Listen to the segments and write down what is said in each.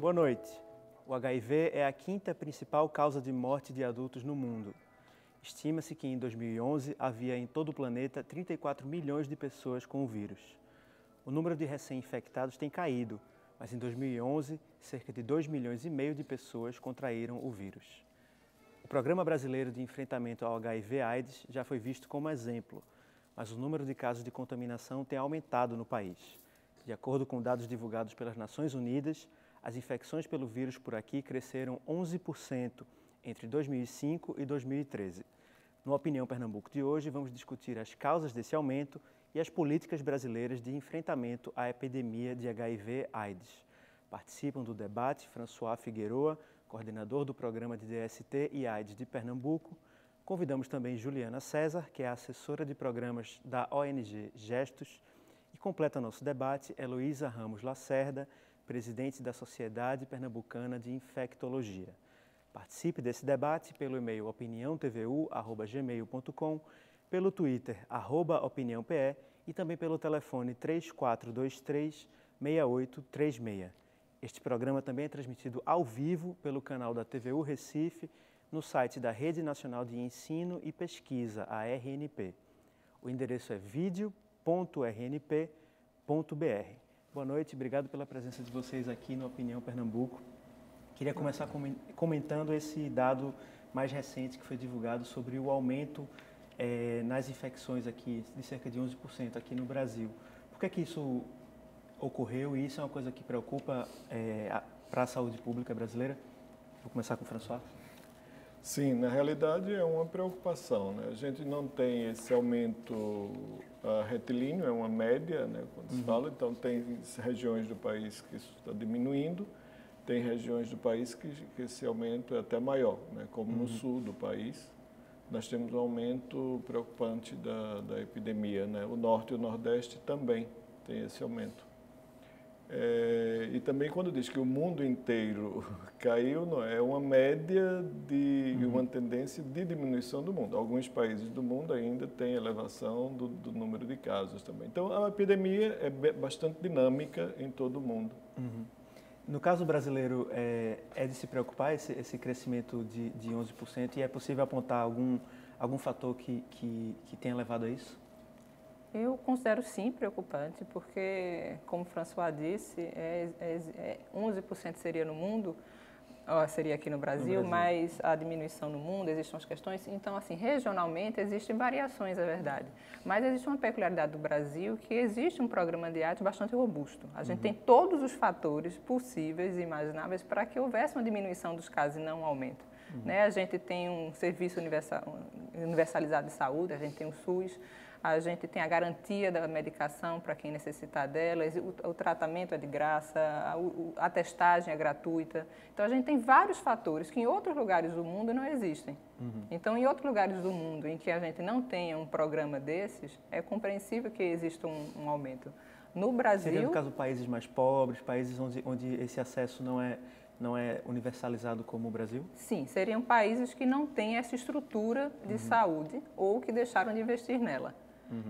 Boa noite. O HIV é a quinta principal causa de morte de adultos no mundo. Estima-se que em 2011 havia em todo o planeta 34 milhões de pessoas com o vírus. O número de recém-infectados tem caído, mas em 2011 cerca de 2,5 milhões de pessoas contraíram o vírus. O Programa Brasileiro de Enfrentamento ao HIV/AIDS já foi visto como exemplo, mas o número de casos de contaminação tem aumentado no país. De acordo com dados divulgados pelas Nações Unidas, as infecções pelo vírus por aqui cresceram 11% entre 2005 e 2013. No Opinião Pernambuco de hoje, vamos discutir as causas desse aumento e as políticas brasileiras de enfrentamento à epidemia de HIV/AIDS. Participam do debate François Figueroa, coordenador do Programa de DST e AIDS de Pernambuco. Convidamos também Juliana César, que é assessora de programas da ONG Gestos. E completa nosso debate Heloísa Ramos Lacerda, presidente da Sociedade Pernambucana de Infectologia. Participe desse debate pelo e-mail opiniãotvu@gmail.com, pelo Twitter @opiniãope e também pelo telefone 3423-6836. Este programa também é transmitido ao vivo pelo canal da TVU Recife, no site da Rede Nacional de Ensino e Pesquisa, a RNP. O endereço é video.rnp.br. Boa noite, obrigado pela presença de vocês aqui no Opinião Pernambuco. Queria começar comentando esse dado mais recente que foi divulgado sobre o aumento nas infecções aqui, de cerca de 11% aqui no Brasil. Por que isso ocorreu e isso é uma coisa que preocupa para a saúde pública brasileira? Vou começar com o François. Sim, na realidade é uma preocupação, né? A gente não tem esse aumento retilíneo, é uma média, né, quando se fala, então tem regiões do país que isso está diminuindo, tem regiões do país que esse aumento é até maior, né, como no sul do país, nós temos um aumento preocupante da epidemia, né? O norte e o nordeste também tem esse aumento. E também quando diz que o mundo inteiro caiu, não é uma média de uma tendência de diminuição do mundo. Alguns países do mundo ainda têm elevação do número de casos também. Então a epidemia é bastante dinâmica em todo o mundo. No caso brasileiro, é de se preocupar esse crescimento de 11% e é possível apontar algum fator que tenha levado a isso? Eu considero sim preocupante, porque, como o François disse, 11% seria no mundo, seria aqui no Brasil, mas a diminuição no mundo, existem as questões. Então, assim, regionalmente existem variações, é verdade. Mas existe uma peculiaridade do Brasil que existe um programa de AIDS bastante robusto. A gente tem todos os fatores possíveis e imagináveis para que houvesse uma diminuição dos casos e não um aumento. Né? A gente tem um serviço universalizado de saúde, a gente tem o SUS, a gente tem a garantia da medicação para quem necessitar dela, o tratamento é de graça, a testagem é gratuita. Então, a gente tem vários fatores que em outros lugares do mundo não existem. Então, em outros lugares do mundo em que a gente não tenha um programa desses, é compreensível que exista um aumento. No Brasil... Seria, no caso, países mais pobres, países onde esse acesso não é universalizado como o Brasil? Sim, seriam países que não têm essa estrutura de saúde ou que deixaram de investir nela.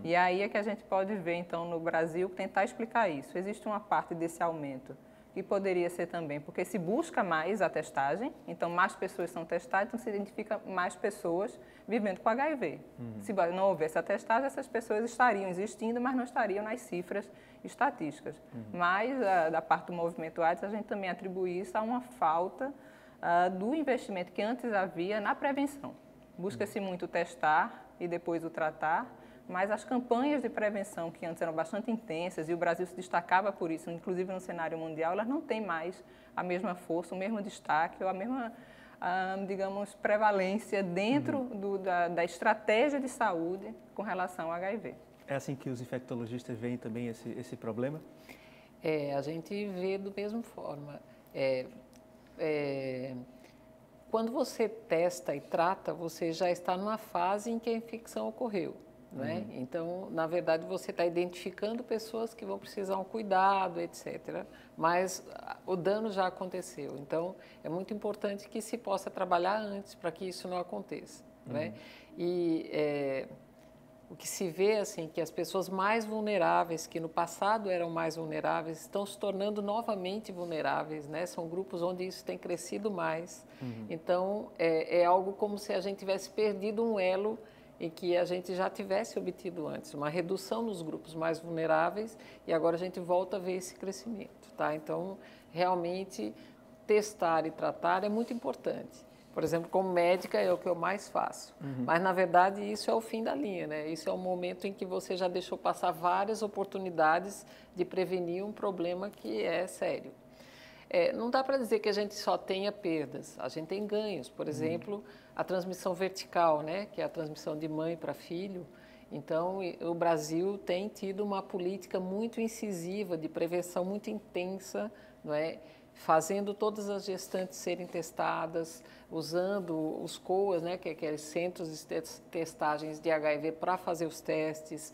E aí é que a gente pode ver, então, no Brasil, tentar explicar isso. Existe uma parte desse aumento que poderia ser também, porque se busca mais a testagem, então mais pessoas são testadas, então se identifica mais pessoas vivendo com HIV. Se não houvesse a testagem, essas pessoas estariam existindo, mas não estariam nas cifras estatísticas. Mas, da parte do movimento AIDS, a gente também atribui isso a uma falta do investimento que antes havia na prevenção. Busca-se muito testar e depois o tratar, mas as campanhas de prevenção, que antes eram bastante intensas, e o Brasil se destacava por isso, inclusive no cenário mundial, elas não têm mais a mesma força, o mesmo destaque, ou a mesma, digamos, prevalência dentro da estratégia de saúde com relação ao HIV. É assim que os infectologistas veem também esse problema? A gente vê da mesma forma. Quando você testa e trata, você já está numa fase em que a infecção ocorreu. Né? Então, na verdade, você está identificando pessoas que vão precisar um cuidado, etc. Mas o dano já aconteceu. Então, é muito importante que se possa trabalhar antes para que isso não aconteça. Né? E o o que se vê assim que as pessoas mais vulneráveis, que no passado eram mais vulneráveis, estão se tornando novamente vulneráveis, né? São grupos onde isso tem crescido mais. Então, é algo como se a gente tivesse perdido um elo em que a gente já tivesse obtido antes, uma redução nos grupos mais vulneráveis, e agora a gente volta a ver esse crescimento, tá? Então, realmente, testar e tratar é muito importante. Por exemplo, como médica é o que eu mais faço, mas na verdade isso é o fim da linha, né? Isso é o momento em que você já deixou passar várias oportunidades de prevenir um problema que é sério. Não dá para dizer que a gente só tenha perdas, a gente tem ganhos. Por exemplo, a transmissão vertical, né, que é a transmissão de mãe para filho. Então, o Brasil tem tido uma política muito incisiva, de prevenção muito intensa, não é? Fazendo todas as gestantes serem testadas, usando os COAs, né, que é aqueles centros de testagens de HIV, para fazer os testes.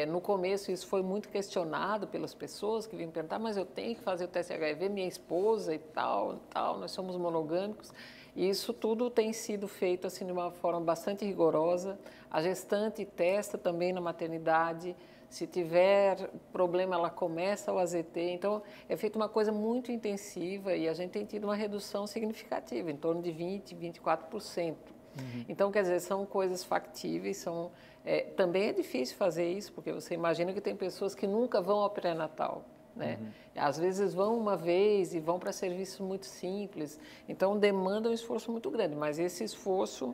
No começo isso foi muito questionado pelas pessoas que vinham perguntar, mas eu tenho que fazer o teste de HIV, minha esposa e tal, nós somos monogâmicos. E isso tudo tem sido feito assim, de uma forma bastante rigorosa. A gestante testa também na maternidade. Se tiver problema, ela começa o AZT. Então, é feita uma coisa muito intensiva e a gente tem tido uma redução significativa, em torno de 20%, 24%. Então, quer dizer, são coisas factíveis. Também é difícil fazer isso, porque você imagina que tem pessoas que nunca vão ao pré-natal, né? Às vezes vão uma vez e vão para serviços muito simples. Então, demanda um esforço muito grande, mas esse esforço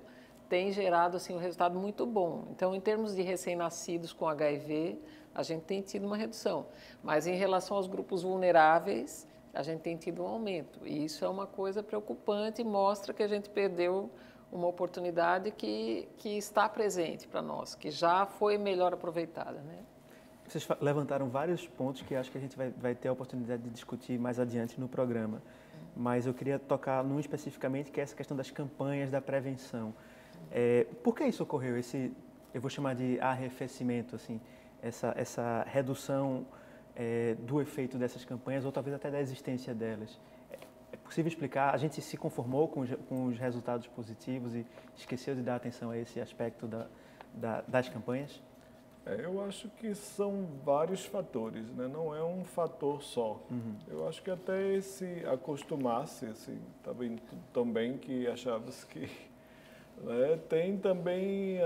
tem gerado assim, um resultado muito bom. Então, em termos de recém-nascidos com HIV, a gente tem tido uma redução. Mas em relação aos grupos vulneráveis, a gente tem tido um aumento. E isso é uma coisa preocupante e mostra que a gente perdeu uma oportunidade que está presente para nós, que já foi melhor aproveitada, né? Vocês levantaram vários pontos que acho que a gente vai ter a oportunidade de discutir mais adiante no programa. Mas eu queria tocar num especificamente, que é essa questão das campanhas da prevenção. Por que isso ocorreu? Eu vou chamar de arrefecimento, assim, essa redução do efeito dessas campanhas, ou talvez até da existência delas. É possível explicar? A gente se conformou com os resultados positivos e esqueceu de dar atenção a esse aspecto das campanhas? Eu acho que são vários fatores, né? Não é um fator só. Eu acho que até esse acostumar-se, assim, também que achava-se que tem também,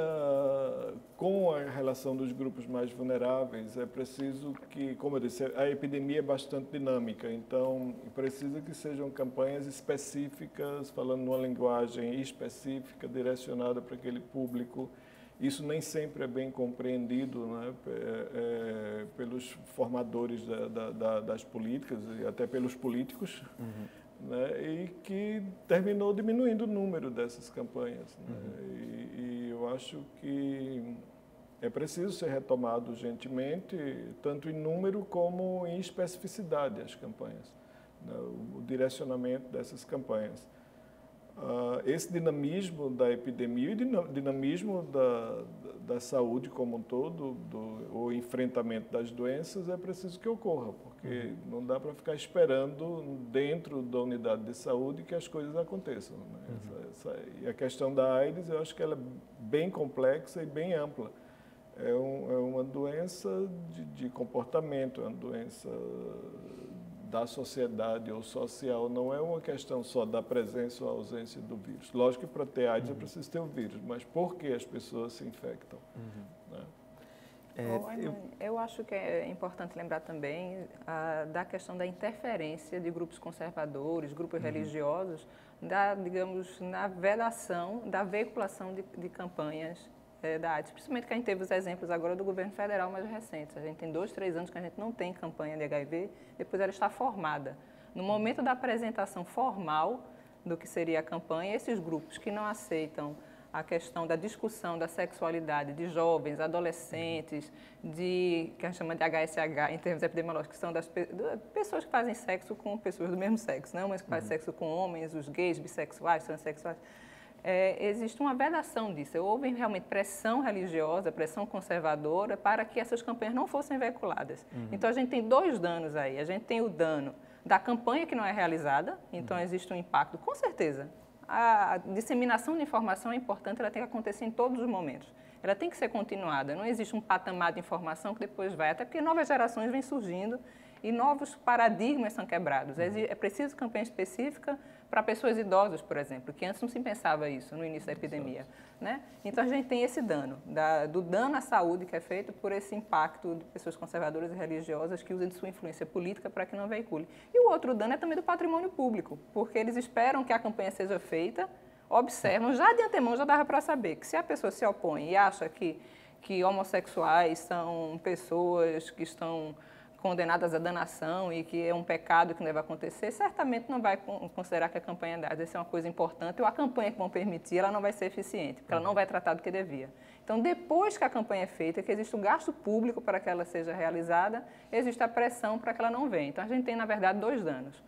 com a relação dos grupos mais vulneráveis, é preciso que, como eu disse, a epidemia é bastante dinâmica, então precisa que sejam campanhas específicas, falando numa linguagem específica, direcionada para aquele público. Isso nem sempre é bem compreendido, né, pelos formadores das políticas e até pelos políticos. Né, e que terminou diminuindo o número dessas campanhas. Né, e eu acho que é preciso ser retomado urgentemente, tanto em número como em especificidade, as campanhas, né, o direcionamento dessas campanhas. Esse dinamismo da epidemia e dinamismo da saúde como um todo, o enfrentamento das doenças, é preciso que ocorra, porque não dá para ficar esperando dentro da unidade de saúde que as coisas aconteçam. Né? E a questão da AIDS, eu acho que ela é bem complexa e bem ampla. É uma doença de comportamento, é uma doença da sociedade ou social, não é uma questão só da presença ou ausência do vírus. Lógico que para ter AIDS é preciso ter o vírus, mas por que as pessoas se infectam? Né? Eu acho que é importante lembrar também da questão da interferência de grupos conservadores, grupos religiosos, digamos, na vedação, da veiculação de campanhas da AIDS, principalmente que a gente teve os exemplos agora do governo federal mais recentes. A gente tem 2, 3 anos que a gente não tem campanha de HIV, depois ela está formada. No momento da apresentação formal do que seria a campanha, esses grupos que não aceitam a questão da discussão da sexualidade de jovens, adolescentes, que a gente chama de HSH em termos epidemiológicos, que são das pessoas que fazem sexo com pessoas do mesmo sexo, não, mas que fazem sexo com homens, os gays, bissexuais, transexuais. Existe uma vedação disso. Houve realmente pressão religiosa, pressão conservadora para que essas campanhas não fossem veiculadas. Então, a gente tem 2 danos aí. A gente tem o dano da campanha que não é realizada, então existe um impacto, com certeza. a disseminação de informação é importante, ela tem que acontecer em todos os momentos. Ela tem que ser continuada, não existe um patamar de informação que depois vai, até porque novas gerações vêm surgindo e novos paradigmas são quebrados. É preciso campanha específica para pessoas idosas, por exemplo, que antes não se pensava isso no início da epidemia, né? Então, a gente tem esse dano, do dano à saúde que é feito por esse impacto de pessoas conservadoras e religiosas que usam de sua influência política para que não veicule. E o outro dano é também do patrimônio público, porque eles esperam que a campanha seja feita, observam, já de antemão já dava para saber que se a pessoa se opõe e acha que homossexuais são pessoas que estão condenadas à danação e que é um pecado que não deve acontecer, certamente não vai considerar que a campanha deve ser uma coisa importante, ou a campanha que vão permitir, ela não vai ser eficiente, porque ela não vai tratar do que devia. Então, depois que a campanha é feita, que existe o gasto público para que ela seja realizada, existe a pressão para que ela não venha. Então, a gente tem, na verdade, dois danos.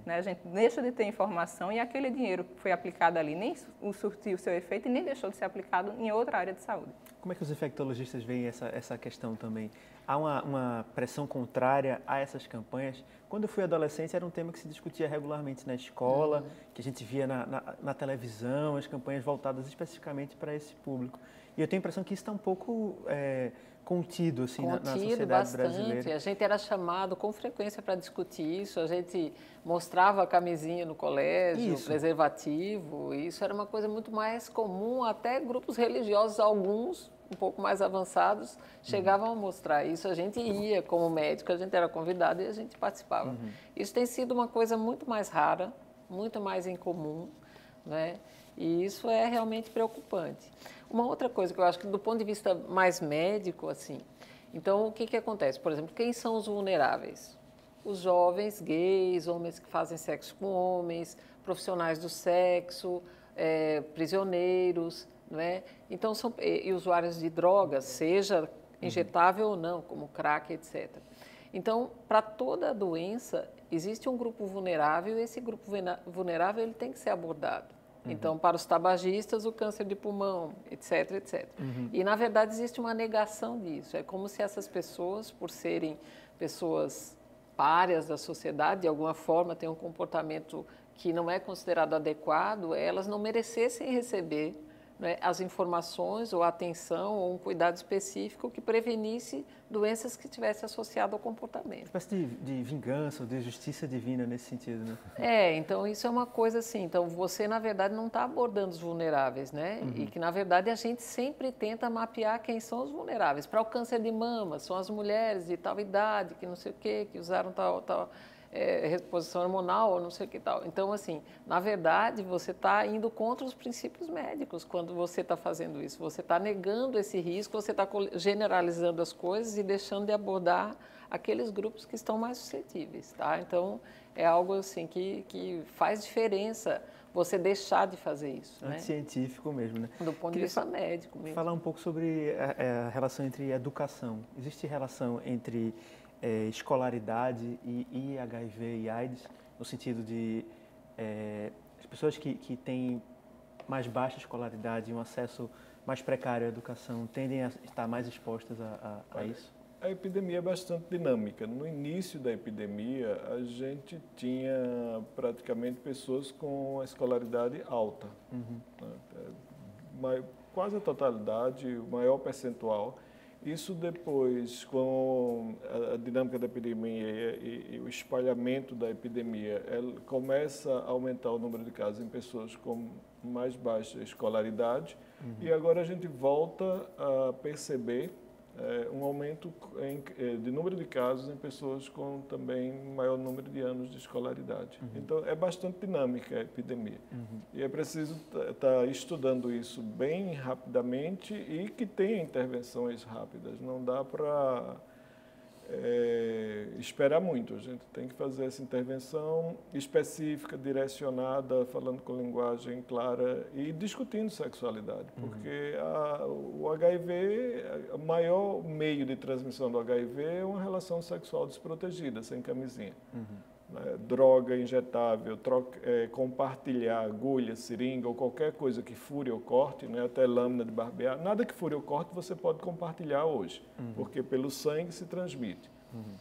Né? A gente deixa de ter informação e aquele dinheiro que foi aplicado ali nem surtiu o seu efeito e nem deixou de ser aplicado em outra área de saúde. Como é que os infectologistas veem essa questão também? Há uma pressão contrária a essas campanhas? Quando eu fui adolescente, era um tema que se discutia regularmente na escola, que a gente via na televisão, as campanhas voltadas especificamente para esse público. E eu tenho a impressão que isso está um pouco contido, assim, na sociedade bastante. brasileira. A gente era chamado com frequência para discutir isso, a gente mostrava a camisinha no colégio, preservativo, e isso era uma coisa muito mais comum, até grupos religiosos, alguns um pouco mais avançados, chegavam a mostrar isso. A gente ia, como médico, a gente era convidado e a gente participava. Isso tem sido uma coisa muito mais rara, muito mais incomum, né? E isso é realmente preocupante. Uma outra coisa que eu acho que do ponto de vista mais médico, assim, então o que acontece? Por exemplo, quem são os vulneráveis? Os jovens, gays, homens que fazem sexo com homens, profissionais do sexo, prisioneiros, né? Então, e usuários de drogas, seja injetável ou não, como crack, etc. Então, para toda doença, existe um grupo vulnerável e esse grupo vulnerável ele tem que ser abordado. Então, para os tabagistas, o câncer de pulmão, etc, etc. E, na verdade, existe uma negação disso. É como se essas pessoas, por serem pessoas párias da sociedade, de alguma forma têm um comportamento que não é considerado adequado, elas não merecessem receber, né, as informações ou a atenção ou um cuidado específico que prevenisse doenças que estivessem associadas ao comportamento. Uma espécie de vingança ou de justiça divina nesse sentido, né? Então isso é uma coisa assim, então você na verdade não está abordando os vulneráveis, né? E que na verdade a gente sempre tenta mapear quem são os vulneráveis. Para o câncer de mama, são as mulheres de tal idade, que não sei o quê, que usaram tal reposição hormonal ou não sei o que tal. Então, assim, na verdade, você está indo contra os princípios médicos quando você está fazendo isso. Você está negando esse risco, você está generalizando as coisas e deixando de abordar aqueles grupos que estão mais suscetíveis, tá? Então, é algo assim que faz diferença você deixar de fazer isso, né? Científico mesmo, né? Do ponto de vista médico mesmo. Falar um pouco sobre a relação entre educação. Existe relação entre escolaridade e HIV e AIDS, no sentido de as pessoas que têm mais baixa escolaridade e um acesso mais precário à educação tendem a estar mais expostas a isso? A epidemia é bastante dinâmica. No início da epidemia, a gente tinha praticamente pessoas com a escolaridade alta. Quase a totalidade, o maior percentual. Isso depois, com a dinâmica da epidemia e o espalhamento da epidemia, ela começa a aumentar o número de casos em pessoas com mais baixa escolaridade. E agora a gente volta a perceber um aumento de número de casos em pessoas com também maior número de anos de escolaridade. Então, é bastante dinâmica a epidemia. E é preciso estar estudando isso bem rapidamente e que tenha intervenções rápidas. Não dá para esperar muito. A gente tem que fazer essa intervenção específica, direcionada, falando com linguagem clara e discutindo sexualidade, porque o HIV, o maior meio de transmissão do HIV é uma relação sexual desprotegida, sem camisinha. Droga injetável, compartilhar agulha, seringa ou qualquer coisa que fure ou corte, né, até lâmina de barbear, nada que fure ou corte você pode compartilhar hoje, porque pelo sangue se transmite.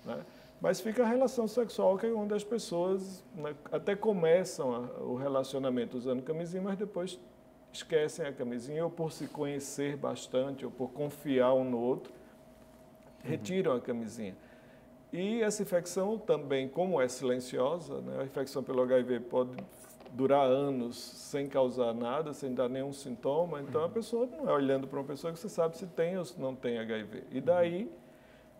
Né? Mas fica a relação sexual, que é onde as pessoas, né, até começam o relacionamento usando camisinha, mas depois esquecem a camisinha, ou por se conhecer bastante, ou por confiar um no outro, retiram a camisinha. E essa infecção também, como é silenciosa, né, a infecção pelo HIV pode durar anos sem causar nada, sem dar nenhum sintoma, então a pessoa não é olhando para uma pessoa que você sabe se tem ou se não tem HIV. E daí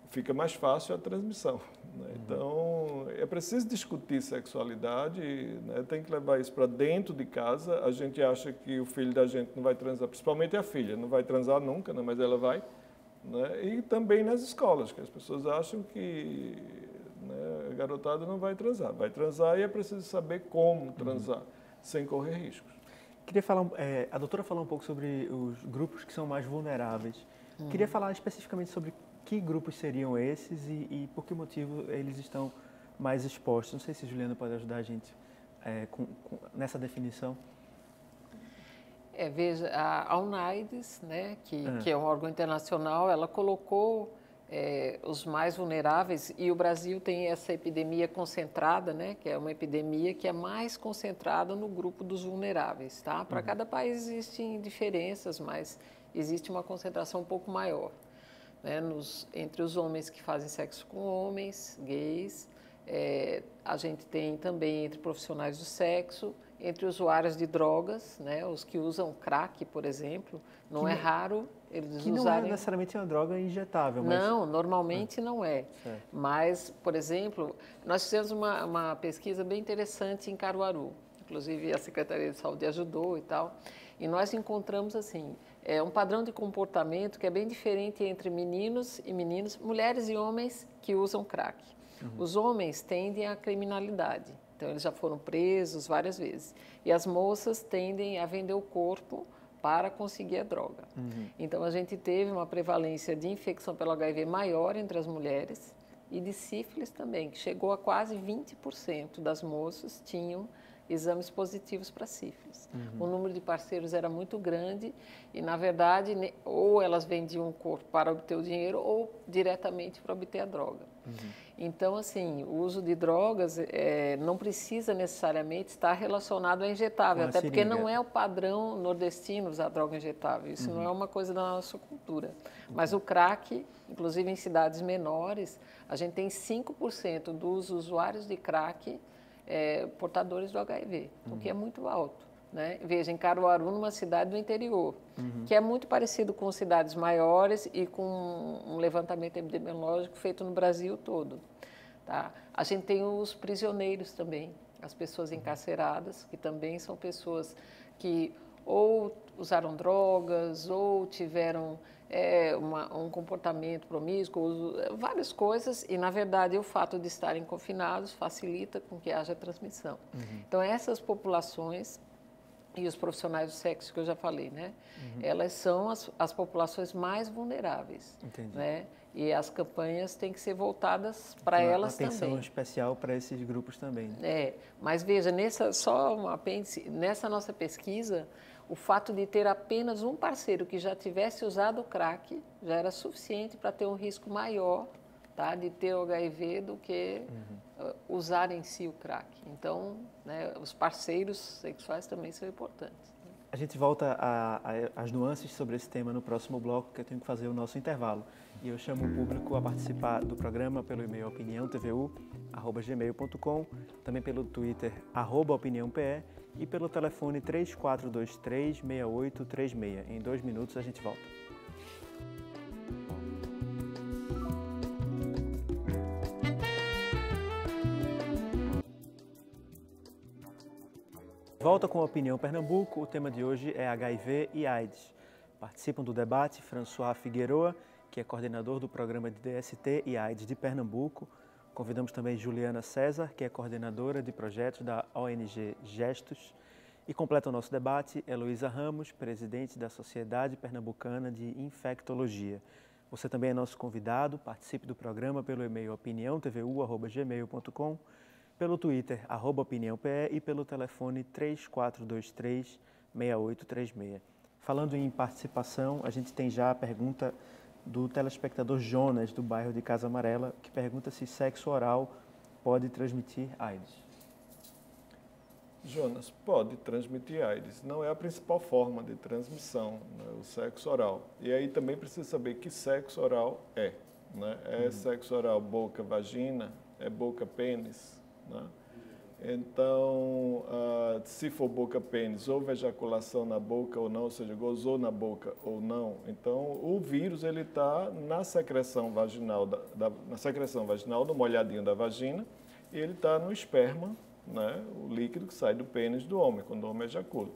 fica mais fácil a transmissão, né? Então, é preciso discutir sexualidade, né? Tem que levar isso para dentro de casa. A gente acha que o filho da gente não vai transar, principalmente a filha, não vai transar nunca, né? Mas ela vai. Né? E também nas escolas, que as pessoas acham que, né, a garotada não vai transar e é preciso saber como transar, sem correr riscos. Queria falar, a doutora falou um pouco sobre os grupos que são mais vulneráveis. Queria falar especificamente sobre que grupos seriam esses e por que motivo eles estão mais expostos. Não sei se a Juliana pode ajudar a gente nessa definição. Veja, a UNAIDS, né, que é um órgão internacional, ela colocou os mais vulneráveis, e o Brasil tem essa epidemia concentrada, né, que é uma epidemia que é mais concentrada no grupo dos vulneráveis. Tá? Para cada país existem diferenças, mas existe uma concentração um pouco maior. Né, entre os homens que fazem sexo com homens, gays, a gente tem também entre profissionais do sexo, entre usuários de drogas, né, os que usam crack, por exemplo, não é raro eles usarem... Que não é necessariamente uma droga injetável, mas... Não, normalmente não é. Certo. Mas, por exemplo, nós fizemos uma pesquisa bem interessante em Caruaru, inclusive a Secretaria de Saúde ajudou e tal, e nós encontramos assim, um padrão de comportamento que é bem diferente entre meninos e meninas, mulheres e homens que usam crack. Os homens tendem à criminalidade, então eles já foram presos várias vezes. E as moças tendem a vender o corpo para conseguir a droga. Então a gente teve uma prevalência de infecção pelo HIV maior entre as mulheres e de sífilis também, que chegou a quase 20% das moças tinham exames positivos para sífilis. O número de parceiros era muito grande e, na verdade, ou elas vendiam o corpo para obter o dinheiro ou diretamente para obter a droga. Então, assim, o uso de drogas não precisa necessariamente estar relacionado a injetável, até porque não é o padrão nordestino usar droga injetável, isso não é uma coisa da nossa cultura. Mas o crack, inclusive em cidades menores, a gente tem 5% dos usuários de crack portadores do HIV, o que é muito alto. Né? Veja, em Caruaru, numa cidade do interior, que é muito parecido com cidades maiores e com um levantamento epidemiológico feito no Brasil todo. Tá? A gente tem os prisioneiros também, as pessoas encarceradas, que também são pessoas que ou usaram drogas ou tiveram um comportamento promíscuo, várias coisas, e, na verdade, o fato de estarem confinados facilita com que haja transmissão. Então, essas populações e os profissionais do sexo, que eu já falei, né? Elas são as populações mais vulneráveis. Entendi. Né? E as campanhas têm que ser voltadas para elas também. Atenção especial para esses grupos também. Mas veja, só um apêndice, nessa nossa pesquisa, o fato de ter apenas um parceiro que já tivesse usado o crack já era suficiente para ter um risco maior, tá, de ter o HIV do que usar em si o crack. Então, né, os parceiros sexuais também são importantes. A gente volta às nuances sobre esse tema no próximo bloco, que eu tenho que fazer o nosso intervalo. E eu chamo o público a participar do programa pelo e-mail opiniãotvu@gmail.com, também pelo Twitter @opiniãope e pelo telefone 3423-6836. Em 2 minutos a gente volta. Volta com a Opinião Pernambuco. O tema de hoje é HIV e AIDS. Participam do debate François Figueroa, que é coordenador do programa de DST e AIDS de Pernambuco. Convidamos também Juliana César, que é coordenadora de projetos da ONG Gestos. E completa o nosso debate Heloísa Ramos, presidente da Sociedade Pernambucana de Infectologia. Você também é nosso convidado. Participe do programa pelo e-mail opiniãotvu@gmail.com, pelo Twitter @opiniãope e pelo telefone 3423-6836. Falando em participação, a gente tem já a pergunta do telespectador Jonas, do bairro de Casa Amarela, que pergunta se sexo oral pode transmitir AIDS. Jonas, pode transmitir AIDS. Não é a principal forma de transmissão, né, o sexo oral. E aí também precisa saber que sexo oral é. Né? É sexo oral boca-vagina, é boca-pênis. Né? Então, se for boca-pênis, houve ejaculação na boca ou não, ou seja, gozou na boca ou não. Então, o vírus ele está na secreção vaginal, na secreção vaginal, no molhadinho da vagina, e ele está no esperma, né, o líquido que sai do pênis do homem, quando o homem ejacula.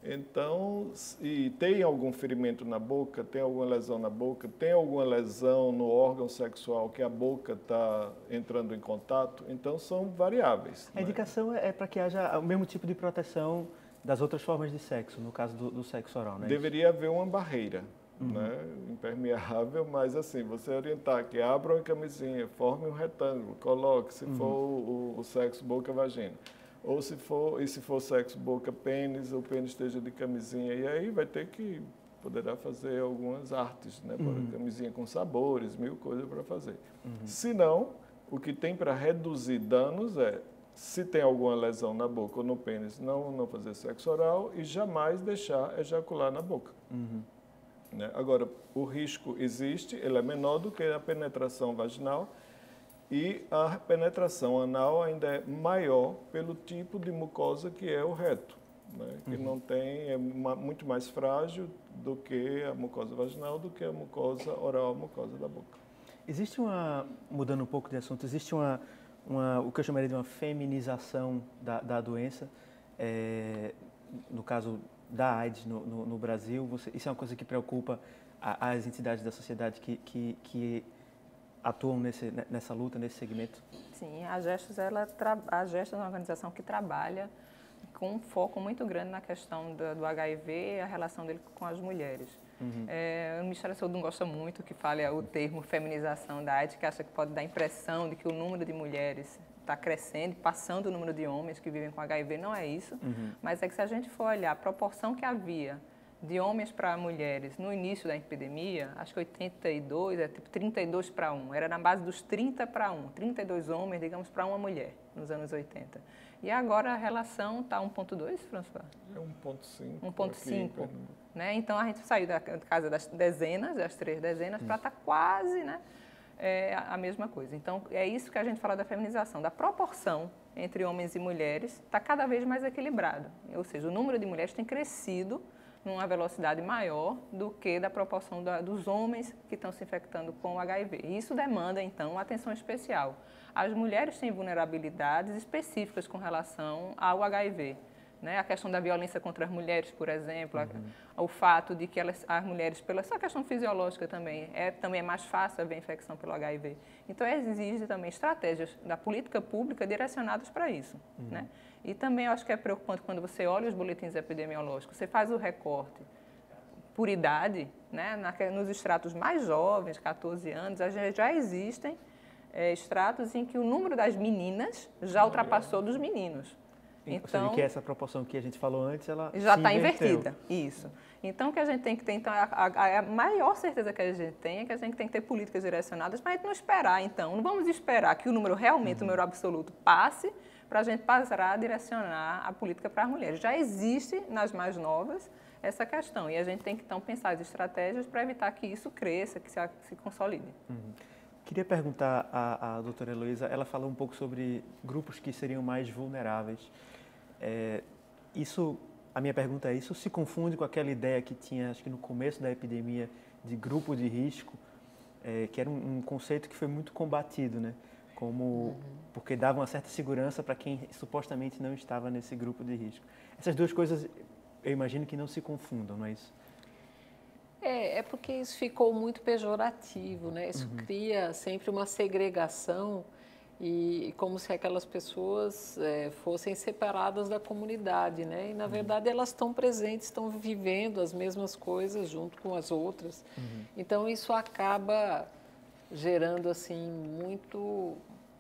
Então, e tem algum ferimento na boca, tem alguma lesão na boca, tem alguma lesão no órgão sexual que a boca está entrando em contato, então são variáveis. A indicação é para que haja o mesmo tipo de proteção das outras formas de sexo, no caso do sexo oral, né? Deveria haver uma barreira, né, impermeável, mas assim, você orientar que abra uma camisinha, forme um retângulo, coloque, se for o sexo boca-vagina. Ou se for sexo boca-pênis, o pênis esteja de camisinha. E aí poderá fazer algumas artes, né? Camisinha com sabores, 1000 coisas para fazer. Se não, o que tem para reduzir danos é, se tem alguma lesão na boca ou no pênis, não fazer sexo oral e jamais deixar ejacular na boca. Né? Agora, o risco existe, ele é menor do que a penetração vaginal, e a penetração anal ainda é maior pelo tipo de mucosa que é o reto, né? Que não tem, muito mais frágil do que a mucosa vaginal, do que a mucosa oral, a mucosa da boca. Existe mudando um pouco de assunto, existe o que eu chamaria de uma feminização da doença, no caso da AIDS no Brasil. Isso é uma coisa que preocupa as entidades da sociedade que atuam nessa luta, nesse segmento? Sim, a Gestos é uma organização que trabalha com um foco muito grande na questão do HIV e a relação dele com as mulheres. O Ministério da Saúde não gosta muito que fale o termo feminização da AIDS, que acha que pode dar a impressão de que o número de mulheres está crescendo, passando o número de homens que vivem com HIV. Não é isso, mas é que se a gente for olhar a proporção que havia de homens para mulheres no início da epidemia, acho que 82, é tipo 32 para 1. Era na base dos 30 para 1. 32 homens, digamos, para uma mulher, nos anos 80. E agora a relação está 1,2, François? É 1,5. 1,5. Né? Então, a gente saiu da casa das dezenas, das 3 dezenas, para estar quase, né, a mesma coisa. Então, é isso que a gente fala da feminização, da proporção entre homens e mulheres está cada vez mais equilibrado. Ou seja, o número de mulheres tem crescido numa velocidade maior do que da proporção dos homens que estão se infectando com o HIV. E isso demanda, então, uma atenção especial. As mulheres têm vulnerabilidades específicas com relação ao HIV. Né? A questão da violência contra as mulheres, por exemplo, o fato de que as mulheres, pela essa questão fisiológica também é mais fácil haver infecção pelo HIV. Então, exige também estratégias da política pública direcionadas para isso. Né? E também eu acho que é preocupante quando você olha os boletins epidemiológicos, você faz o recorte por idade, né? Nos estratos mais jovens, 14 anos, já existem estratos em que o número das meninas já ultrapassou dos meninos. Então, ou seja, que essa proporção que a gente falou antes, ela já está invertida. Isso. Então, o que a gente tem que ter, então, a maior certeza que a gente tem é que a gente tem que ter políticas direcionadas para a gente não esperar, então. Não vamos esperar que o número realmente, o número absoluto, passe para a gente passar a direcionar a política para as mulheres. Já existe nas mais novas essa questão e a gente tem que, então, pensar as estratégias para evitar que isso cresça, que se consolide. Queria perguntar à doutora Heloísa, ela falou um pouco sobre grupos que seriam mais vulneráveis. A minha pergunta é, isso se confunde com aquela ideia que tinha, acho que no começo da epidemia, de grupo de risco, que era um conceito que foi muito combatido, né? Porque dava uma certa segurança para quem supostamente não estava nesse grupo de risco. Essas duas coisas, eu imagino que não se confundam, não é isso? É porque isso ficou muito pejorativo, né? Isso cria sempre uma segregação e como se aquelas pessoas fossem separadas da comunidade, né? E, na verdade, elas estão presentes, estão vivendo as mesmas coisas junto com as outras. Então, isso acaba gerando, assim,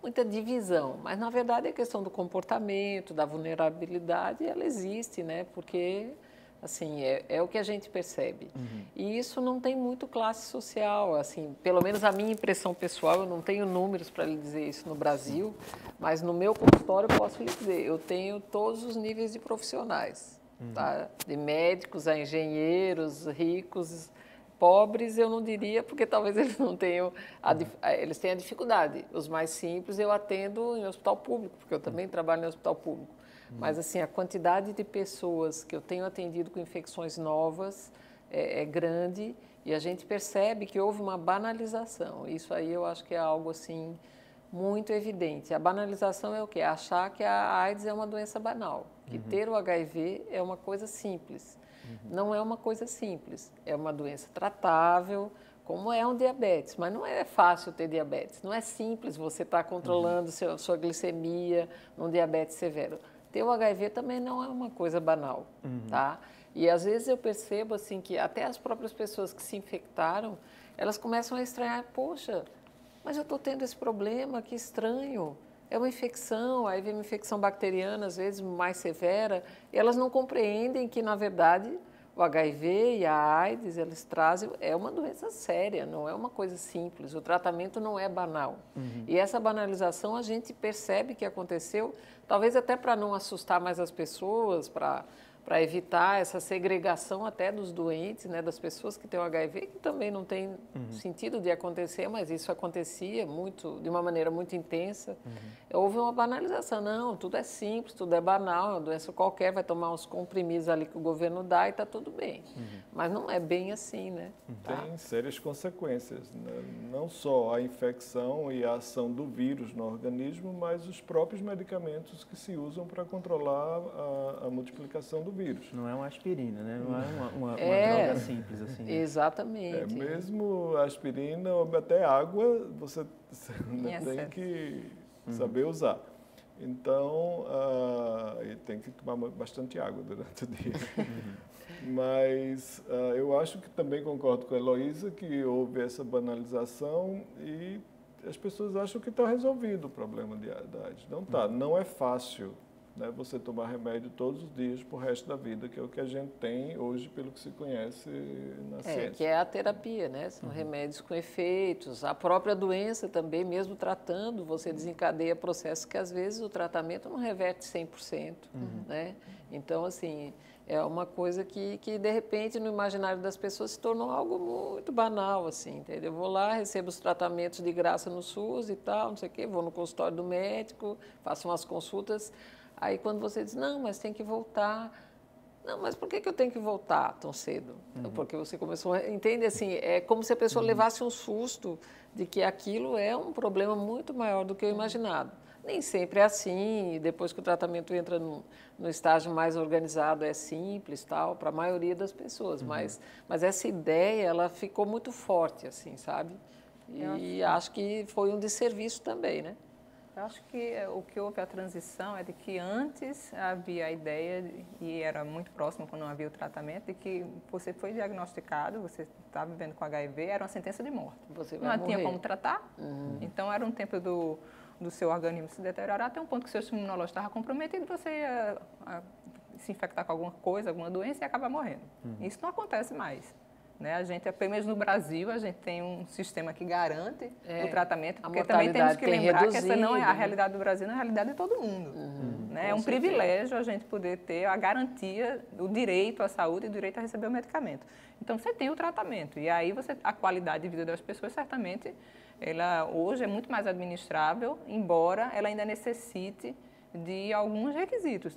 muita divisão. Mas, na verdade, a questão do comportamento, da vulnerabilidade, ela existe, né? Porque Assim, é o que a gente percebe. E isso não tem muito classe social, assim, pelo menos a minha impressão pessoal, eu não tenho números para lhe dizer isso no Brasil, mas no meu consultório eu posso lhe dizer, eu tenho todos os níveis de profissionais, tá? De médicos a engenheiros, ricos, pobres eu não diria, porque talvez eles não tenham, eles tenham a dificuldade. Os mais simples eu atendo em hospital público, porque eu também trabalho em hospital público. Mas, assim, a quantidade de pessoas que eu tenho atendido com infecções novas é grande e a gente percebe que houve uma banalização. Isso aí eu acho que é algo, assim, muito evidente. A banalização é o quê? Achar que a AIDS é uma doença banal, que ter o HIV é uma coisa simples. Não é uma coisa simples, é uma doença tratável, como é um diabetes, mas não é fácil ter diabetes, não é simples você estar controlando sua glicemia num diabetes severo. Ter o HIV também não é uma coisa banal, tá? E às vezes eu percebo assim que até as próprias pessoas que se infectaram, elas começam a estranhar, poxa, mas eu estou tendo esse problema, que estranho. É uma infecção, aí vem uma infecção bacteriana, às vezes mais severa, e elas não compreendem que, na verdade, o HIV e a AIDS, eles trazem, é uma doença séria, não é uma coisa simples, o tratamento não é banal. E essa banalização a gente percebe que aconteceu, talvez até para não assustar mais as pessoas, para evitar essa segregação até dos doentes, né, das pessoas que têm o HIV, que também não tem sentido de acontecer, mas isso acontecia muito, de uma maneira muito intensa. Houve uma banalização, não, tudo é simples, tudo é banal, é uma doença qualquer, vai tomar uns comprimidos ali que o governo dá e está tudo bem. Mas não é bem assim, né? Tem sérias consequências, né? Não só a infecção e a ação do vírus no organismo, mas os próprios medicamentos que se usam para controlar a multiplicação do vírus. Não é uma aspirina, né? Não é uma droga simples assim. Exatamente. Mesmo a aspirina ou até água, você tem que saber usar. Então, e tem que tomar bastante água durante o dia. Mas eu acho que também concordo com a Heloísa que houve essa banalização e as pessoas acham que está resolvido o problema da AIDS. Não está, não é fácil, né, você tomar remédio todos os dias para o resto da vida, que é o que a gente tem hoje pelo que se conhece na ciência. Que é a terapia, né? São remédios com efeitos. A própria doença também, mesmo tratando, você desencadeia processos que às vezes o tratamento não reverte 100%, né? Então, assim, é uma coisa que de repente no imaginário das pessoas se tornou algo muito banal, assim, entendeu? Eu vou lá, recebo os tratamentos de graça no SUS e tal, não sei o quê, vou no consultório do médico, faço umas consultas. Aí quando você diz, não, mas tem que voltar. Não, mas por que eu tenho que voltar tão cedo? Porque você começou a... Entende? Assim, é como se a pessoa levasse um susto de que aquilo é um problema muito maior do que o imaginado. Nem sempre é assim, depois que o tratamento entra no estágio mais organizado é simples, tal, para a maioria das pessoas. Mas essa ideia, ela ficou muito forte, assim, sabe? E acho que foi um desserviço também, né? Eu acho que o que houve a transição é de que antes havia a ideia, e era muito próximo quando não havia o tratamento, de que você foi diagnosticado, você está vivendo com HIV, era uma sentença de morte. Você vai não tinha como tratar, então era um tempo do seu organismo se deteriorar até um ponto que seu sistema imunológico estava comprometido e você ia se infectar com alguma coisa, alguma doença e acabar morrendo. Isso não acontece mais. Né? A gente, pelo menos no Brasil, a gente tem um sistema que garante o tratamento, porque também temos que lembrar que essa não é a realidade do Brasil, não é a realidade de todo mundo. Né? É um privilégio a gente poder ter a garantia do direito à saúde e do direito a receber o medicamento. Então, você tem o tratamento e aí a qualidade de vida das pessoas, certamente, ela hoje é muito mais administrável, embora ela ainda necessite de alguns requisitos.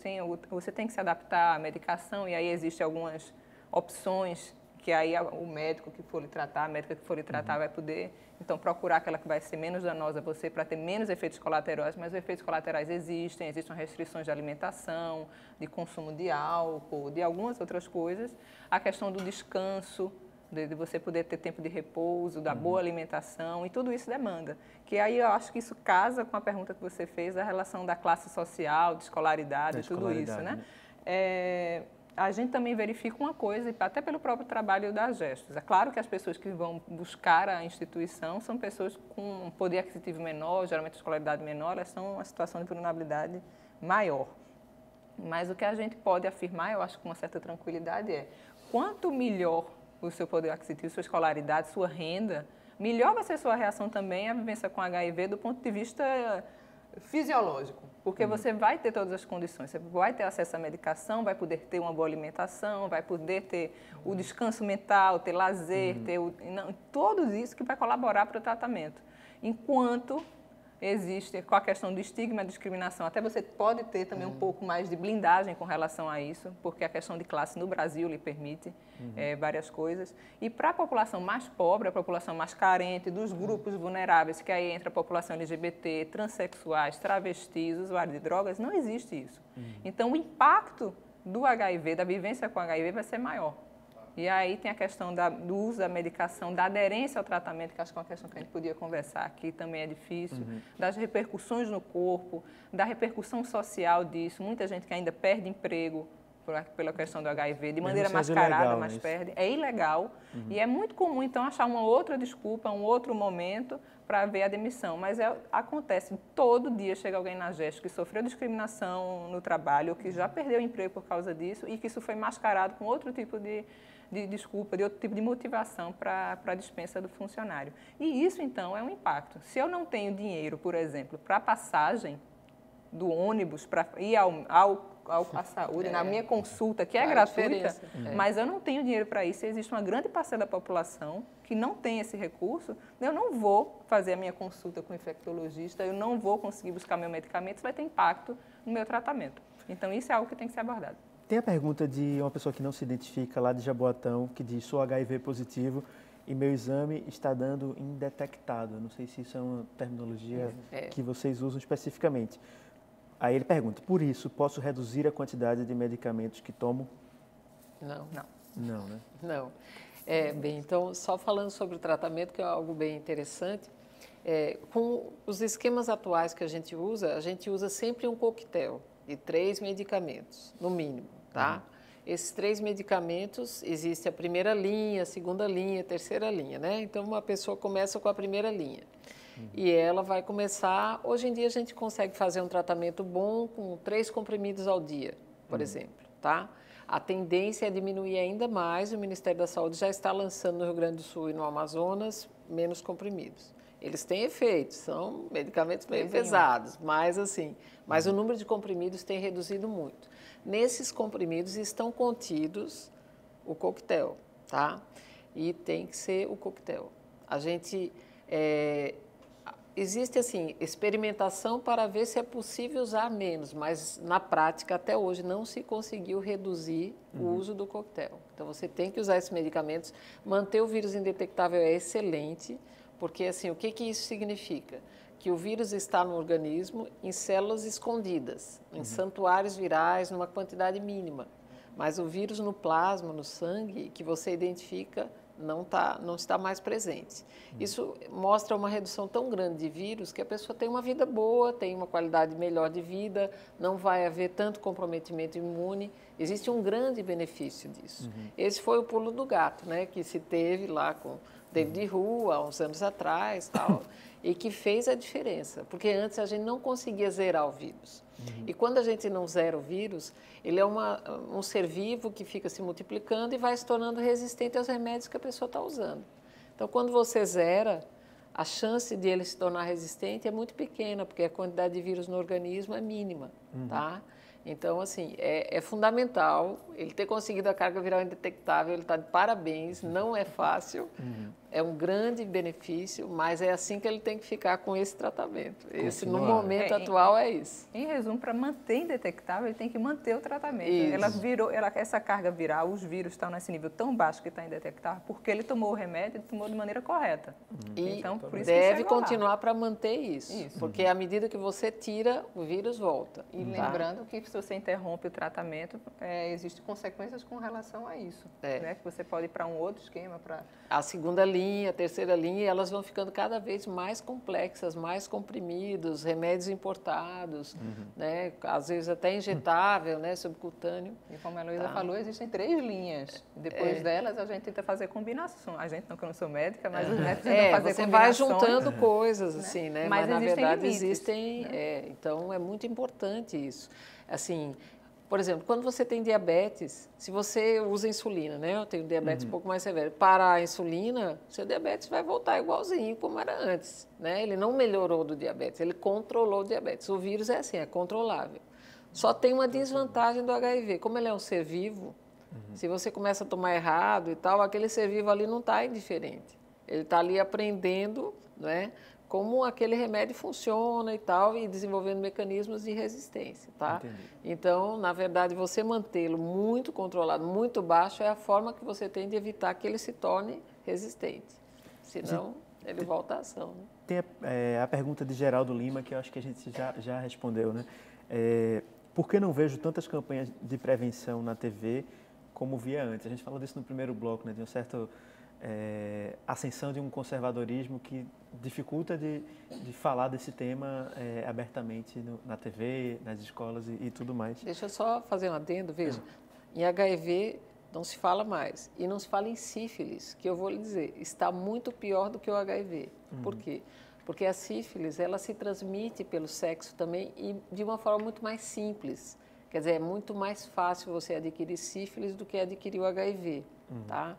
Você tem que se adaptar à medicação e aí existem algumas opções que aí o médico que for lhe tratar, a médica que for lhe tratar vai poder, então, procurar aquela que vai ser menos danosa a você para ter menos efeitos colaterais, mas os efeitos colaterais existem restrições de alimentação, de consumo de álcool, de algumas outras coisas. A questão do descanso, de você poder ter tempo de repouso, da boa alimentação, e tudo isso demanda. Que aí eu acho que isso casa com a pergunta que você fez, a relação da classe social, de escolaridade, tudo isso, né? A gente também verifica uma coisa, até pelo próprio trabalho das Gestos. É claro que as pessoas que vão buscar a instituição são pessoas com um poder aquisitivo menor, geralmente escolaridade menor, elas são uma situação de vulnerabilidade maior. Mas o que a gente pode afirmar, eu acho com uma certa tranquilidade, é quanto melhor o seu poder aquisitivo, sua escolaridade, sua renda, melhor vai ser sua reação também à vivência com HIV do ponto de vista fisiológico, porque você vai ter todas as condições, você vai ter acesso à medicação, vai poder ter uma boa alimentação, vai poder ter o descanso mental, ter lazer, ter tudo isso que vai colaborar para o tratamento. Enquanto existe, com a questão do estigma e discriminação, até você pode ter também um pouco mais de blindagem com relação a isso, porque a questão de classe no Brasil lhe permite várias coisas. E para a população mais pobre, a população mais carente, dos grupos vulneráveis, que aí entra a população LGBT, transexuais, travestis, usuários de drogas, não existe isso. Então, o impacto do HIV, da vivência com HIV, vai ser maior. E aí tem a questão do uso da medicação, da aderência ao tratamento, que acho que é uma questão que a gente podia conversar aqui, também é difícil, das repercussões no corpo, da repercussão social disso. Muita gente que ainda perde emprego pela questão do HIV, de maneira mascarada, ilegal, mas perde. É ilegal e é muito comum, então, achar uma outra desculpa, um outro momento para ver a demissão. Mas acontece, todo dia chega alguém na GEST que sofreu discriminação no trabalho, ou que já perdeu o emprego por causa disso e que isso foi mascarado com outro tipo de desculpa, de outro tipo de motivação para a dispensa do funcionário. E isso, então, é um impacto. Se eu não tenho dinheiro, por exemplo, para a passagem do ônibus para ir à saúde, na minha consulta, que é gratuita, mas eu não tenho dinheiro para isso, existe uma grande parcela da população que não tem esse recurso, eu não vou fazer a minha consulta com o infectologista, eu não vou conseguir buscar meu medicamento, isso vai ter impacto no meu tratamento. Então, isso é algo que tem que ser abordado. Tem a pergunta de uma pessoa que não se identifica, lá de Jaboatão, que diz: sou HIV positivo e meu exame está dando indetectado. Não sei se isso é uma terminologia que vocês usam especificamente. Aí ele pergunta: por isso, posso reduzir a quantidade de medicamentos que tomo? Não. Não, né? Não. Bem, então, só falando sobre o tratamento, que é algo bem interessante, com os esquemas atuais que a gente usa sempre um coquetel de 3 medicamentos, no mínimo, tá? Esses 3 medicamentos, existe a primeira linha, a segunda linha, a terceira linha, né? Então, uma pessoa começa com a primeira linha. E ela vai começar... Hoje em dia, a gente consegue fazer um tratamento bom com 3 comprimidos ao dia, por exemplo, tá? A tendência é diminuir ainda mais. O Ministério da Saúde já está lançando no Rio Grande do Sul e no Amazonas menos comprimidos. Eles têm efeitos, são medicamentos meio pesados, mas o número de comprimidos tem reduzido muito. Nesses comprimidos estão contidos o coquetel, tá? E tem que ser o coquetel. A gente... Existe, assim, experimentação para ver se é possível usar menos, mas na prática, até hoje, não se conseguiu reduzir o uso do coquetel. Então, você tem que usar esses medicamentos. Manter o vírus indetectável é excelente, porque, assim, o que isso significa? Que o vírus está no organismo em células escondidas, em santuários virais, numa quantidade mínima. Mas o vírus no plasma, no sangue, que você identifica, não está mais presente. Isso mostra uma redução tão grande de vírus que a pessoa tem uma vida boa, tem uma qualidade melhor de vida, não vai haver tanto comprometimento imune. Existe um grande benefício disso. Esse foi o pulo do gato, né, que se teve lá com David Hu, há uns anos atrás, tal, e que fez a diferença, porque antes a gente não conseguia zerar o vírus. E quando a gente não zera o vírus, ele é um ser vivo que fica se multiplicando e vai se tornando resistente aos remédios que a pessoa está usando. Então, quando você zera, a chance de ele se tornar resistente é muito pequena, porque a quantidade de vírus no organismo é mínima, tá? Então, assim, é fundamental ele ter conseguido a carga viral indetectável, ele está de parabéns, não é fácil, é um grande benefício, mas é assim que ele tem que ficar com esse tratamento. Esse, no momento atual, é isso. Em resumo, para manter indetectável, ele tem que manter o tratamento. Essa carga viral, os vírus estão nesse nível tão baixo que está indetectável, porque ele tomou o remédio e tomou de maneira correta. E então, por isso deve continuar para manter isso, porque à medida que você tira, o vírus volta. E lembrando que se você interrompe o tratamento, existem consequências com relação a isso. Né? Que você pode ir para um outro esquema. A segunda linha, a terceira linha, elas vão ficando cada vez mais complexas, mais comprimidos, remédios importados, né? Às vezes até injetável, né? Subcutâneo. E como a Heloísa falou, existem 3 linhas. Depois delas, a gente tenta fazer combinações. A gente não, que eu não sou médica, mas os médicos tentam fazer você combinações. vai juntando coisas, assim, né? Mas na verdade limites, existem... Então, é muito importante isso. Assim, Por exemplo, quando você tem diabetes, se você usa insulina, né? Eu tenho diabetes um pouco mais severo. Parar a insulina, seu diabetes vai voltar igualzinho como era antes, né? Ele não melhorou do diabetes, ele controlou o diabetes. O vírus é assim, é controlável. Só tem uma desvantagem do HIV. Como ele é um ser vivo, se você começa a tomar errado e tal, aquele ser vivo ali não está indiferente. Ele está ali aprendendo, né? Como aquele remédio funciona e tal, e desenvolvendo mecanismos de resistência, tá? Entendi. Então, na verdade, você mantê-lo muito controlado, muito baixo, é a forma que você tem de evitar que ele se torne resistente. Senão, ele volta à ação, né? Tem a pergunta de Geraldo Lima, que eu acho que a gente já respondeu, né? Por que não vejo tantas campanhas de prevenção na TV como via antes? A gente falou disso no primeiro bloco, né? De um certo... ascensão de um conservadorismo que dificulta de falar desse tema abertamente na TV, nas escolas e tudo mais. Deixa eu só fazer um adendo, veja, em HIV não se fala mais, e não se fala em sífilis, que eu vou lhe dizer, está muito pior do que o HIV. Por quê? Porque a sífilis, ela se transmite pelo sexo também e de uma forma muito mais simples. Quer dizer, é muito mais fácil você adquirir sífilis do que adquirir o HIV, tá?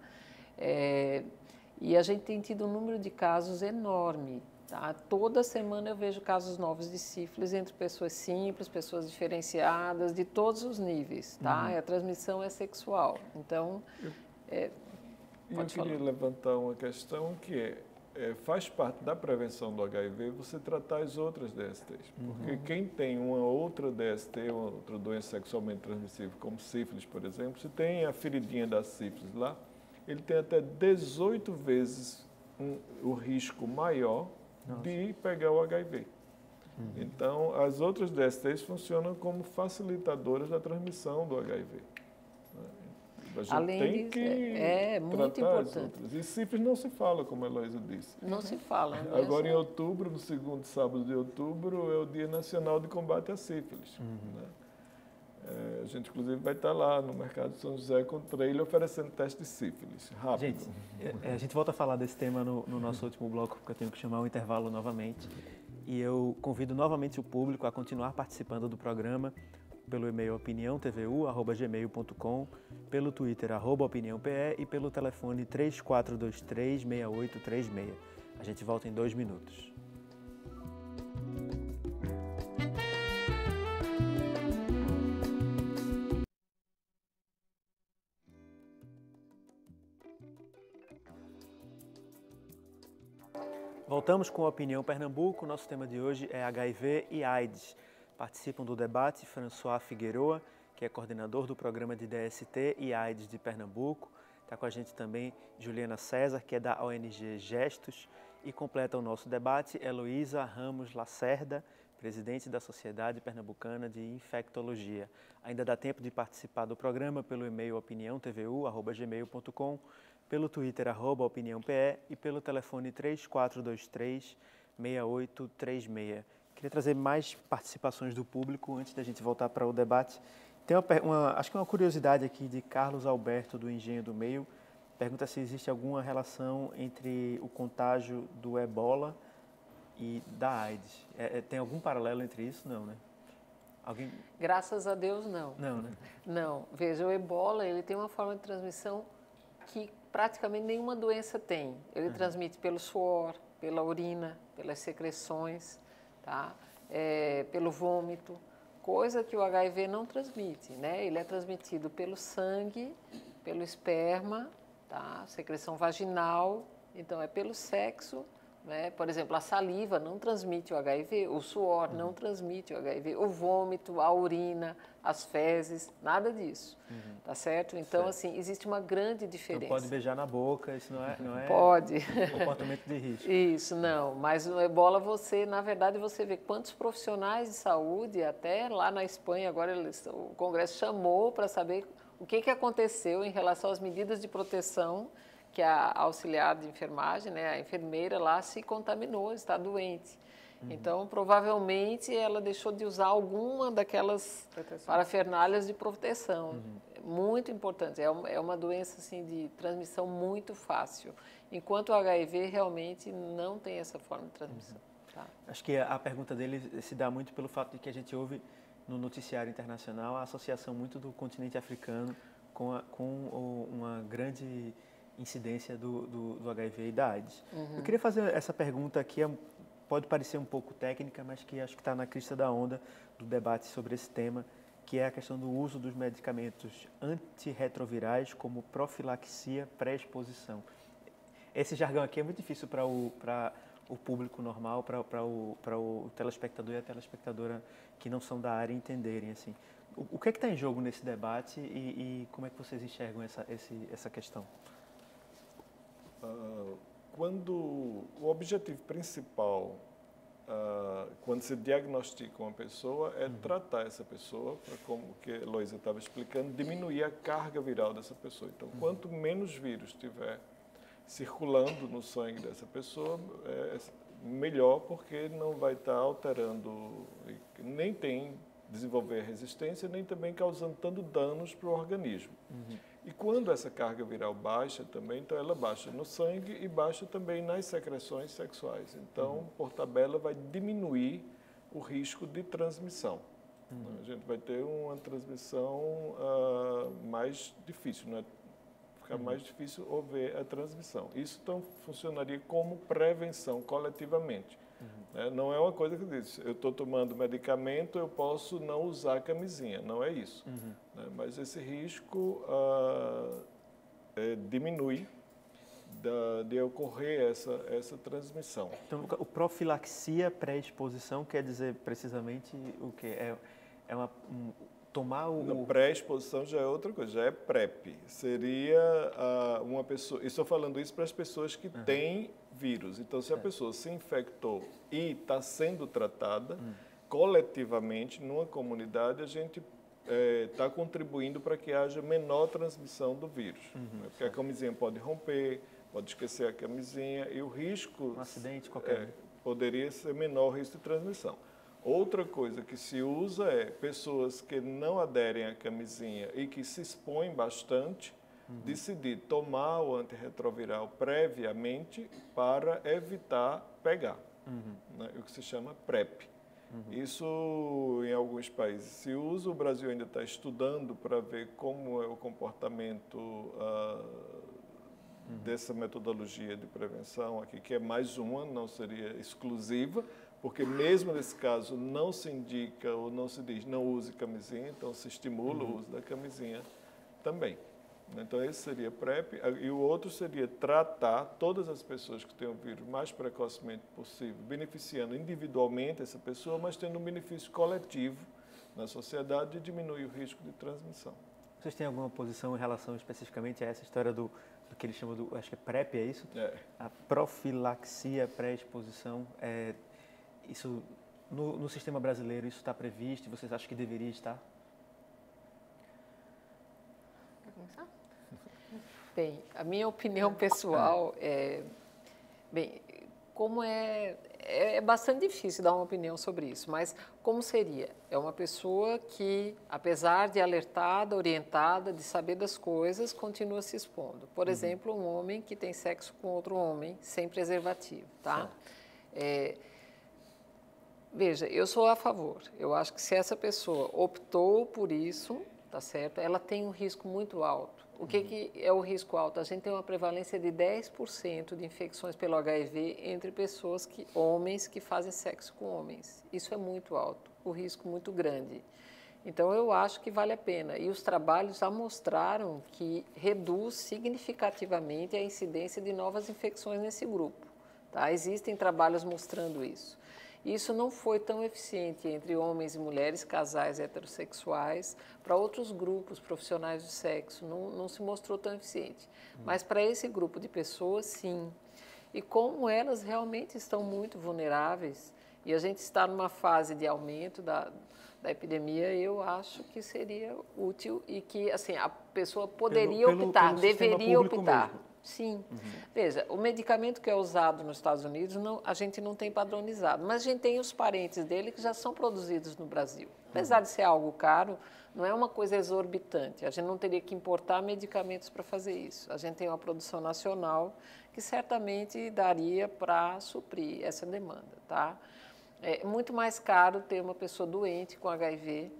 E a gente tem tido um número de casos enorme, tá? Toda semana eu vejo casos novos de sífilis entre pessoas simples, pessoas diferenciadas, de todos os níveis, tá? E a transmissão é sexual. Então, eu queria levantar uma questão que faz parte da prevenção do HIV você tratar as outras DSTs. Porque quem tem uma outra DST, uma outra doença sexualmente transmissível, como sífilis, por exemplo, se tem a feridinha da sífilis lá, ele tem até 18 vezes o risco maior de pegar o HIV. Então, as outras DSTs funcionam como facilitadoras da transmissão do HIV. A gente além tem disso, que muito tratar as importante. outras. E sífilis não se fala, como a Heloísa disse. Não se fala. Agora, em outubro, no segundo sábado de outubro, é o Dia Nacional de Combate à Sífilis. Né? A gente, inclusive, vai estar lá no Mercado de São José com o trailer oferecendo teste de sífilis. Rápido. Gente, a gente volta a falar desse tema no nosso último bloco, porque eu tenho que chamar o intervalo novamente. E eu convido novamente o público a continuar participando do programa pelo e-mail opiniãotvu@gmail.com, pelo Twitter @opiniãope e pelo telefone 3423-6836. A gente volta em 2 minutos. Voltamos com a Opinião Pernambuco. Nosso tema de hoje é HIV e AIDS. Participam do debate François Figueroa, que é coordenador do programa de DST e AIDS de Pernambuco. Está com a gente também Juliana César, que é da ONG Gestos. E completa o nosso debate Heloísa Ramos Lacerda, presidente da Sociedade Pernambucana de Infectologia. Ainda dá tempo de participar do programa pelo e-mail opiniãotvu@gmail.com, pelo Twitter @opiniãope e pelo telefone 3423-6836. Queria trazer mais participações do público antes da gente voltar para o debate. Tem acho que uma curiosidade aqui de Carlos Alberto, do Engenho do Meio. Pergunta se existe alguma relação entre o contágio do ebola e da AIDS. Tem algum paralelo entre isso? Não, né? Alguém... Graças a Deus, não. Não, né? Não. Veja, o ebola ele tem uma forma de transmissão que praticamente nenhuma doença tem. Ele transmite pelo suor, pela urina, pelas secreções, tá? Pelo vômito, coisa que o HIV não transmite, né? Ele é transmitido pelo sangue, pelo esperma, tá? Secreção vaginal, então é pelo sexo, né? Por exemplo, a saliva não transmite o HIV, o suor não transmite o HIV, o vômito, a urina, as fezes, nada disso, tá certo? Então, assim, existe uma grande diferença. Não pode beijar na boca, isso não é pode. Comportamento de risco. Isso, não. Mas no ebola, na verdade, você vê quantos profissionais de saúde, até lá na Espanha, agora o Congresso chamou para saber o que aconteceu em relação às medidas de proteção que a auxiliar de enfermagem, né, a enfermeira lá se contaminou, está doente. Então, provavelmente, ela deixou de usar alguma daquelas parafernálias de proteção. Muito importante. É uma doença assim, de transmissão muito fácil, enquanto o HIV realmente não tem essa forma de transmissão. Tá? Acho que a pergunta dele se dá muito pelo fato de que a gente ouve no noticiário internacional a associação muito do continente africano com uma grande incidência do HIV e da AIDS. Eu queria fazer essa pergunta aqui, pode parecer um pouco técnica, mas que acho que está na crista da onda do debate sobre esse tema, que é a questão do uso dos medicamentos antirretrovirais como profilaxia pré-exposição. Esse jargão aqui é muito difícil para o público normal, para o telespectador e a telespectadora que não são da área entenderem. Assim. O que é que está em jogo nesse debate e como é que vocês enxergam essa questão? Quando o objetivo principal, quando se diagnostica uma pessoa, é tratar essa pessoa, como que a Heloísa estava explicando, diminuir a carga viral dessa pessoa. Então, quanto menos vírus tiver circulando no sangue dessa pessoa, melhor, porque não vai estar alterando, nem tem desenvolver resistência, nem também causando tanto danos para o organismo. E quando essa carga viral baixa também, então ela baixa no sangue e baixa também nas secreções sexuais. Então, por tabela, vai diminuir o risco de transmissão. A gente vai ter uma transmissão mais difícil, né? Fica mais difícil haver a transmissão. Isso então funcionaria como prevenção coletivamente. Não é uma coisa que diz, eu estou tomando medicamento, eu posso não usar a camisinha. Não é isso. Mas esse risco diminui de ocorrer essa transmissão. Então, o profilaxia pré-exposição quer dizer precisamente o quê? Tomar o... Pré-exposição já é outra coisa, já é PrEP. Seria uma pessoa... Estou falando isso para as pessoas que têm vírus. Então, se a pessoa se infectou e está sendo tratada, coletivamente, numa comunidade, a gente está contribuindo para que haja menor transmissão do vírus. Porque a camisinha pode romper, pode esquecer a camisinha e o risco... Um acidente qualquer. Poderia ser menor o risco de transmissão. Outra coisa que se usa é pessoas que não aderem à camisinha e que se expõem bastante, decidir tomar o antirretroviral previamente para evitar pegar, né? O que se chama PrEP. Isso em alguns países se usa, o Brasil ainda está estudando para ver como é o comportamento dessa metodologia de prevenção aqui, que é mais uma, não seria exclusiva, porque mesmo nesse caso não se indica ou não se diz não use camisinha, então se estimula o uso da camisinha também. Então esse seria PrEP e o outro seria tratar todas as pessoas que têm o vírus o mais precocemente possível, beneficiando individualmente essa pessoa, mas tendo um benefício coletivo na sociedade de diminuir o risco de transmissão. Vocês têm alguma posição em relação especificamente a essa história do que eles chamam acho que é PrEP, é isso? A profilaxia pré-exposição, isso no sistema brasileiro isso está previsto e vocês acham que deveria estar? Quer começar? Bem, a minha opinião pessoal como é bastante difícil dar uma opinião sobre isso, mas como seria? É uma pessoa que, apesar de alertada, orientada, de saber das coisas, continua se expondo. Por exemplo, um homem que tem sexo com outro homem sem preservativo, tá? Veja, eu sou a favor. Eu acho que se essa pessoa optou por isso, tá certo? Ela tem um risco muito alto. O que é o risco alto? A gente tem uma prevalência de 10% de infecções pelo HIV entre homens que fazem sexo com homens. Isso é muito alto, o risco muito grande. Então, eu acho que vale a pena. E os trabalhos já mostraram que reduz significativamente a incidência de novas infecções nesse grupo. Tá? Existem trabalhos mostrando isso. Isso não foi tão eficiente entre homens e mulheres, casais heterossexuais, para outros grupos profissionais de sexo, não se mostrou tão eficiente. Mas para esse grupo de pessoas, sim. E como elas realmente estão muito vulneráveis, e a gente está numa fase de aumento da epidemia, eu acho que seria útil e que assim, a pessoa poderia optar, deveria optar. Mesmo. Sim. Veja, o medicamento que é usado nos Estados Unidos, a gente não tem padronizado, mas a gente tem os parentes dele que já são produzidos no Brasil. Apesar de ser algo caro, não é uma coisa exorbitante. A gente não teria que importar medicamentos para fazer isso. A gente tem uma produção nacional que certamente daria para suprir essa demanda, tá? É muito mais caro ter uma pessoa doente com HIV,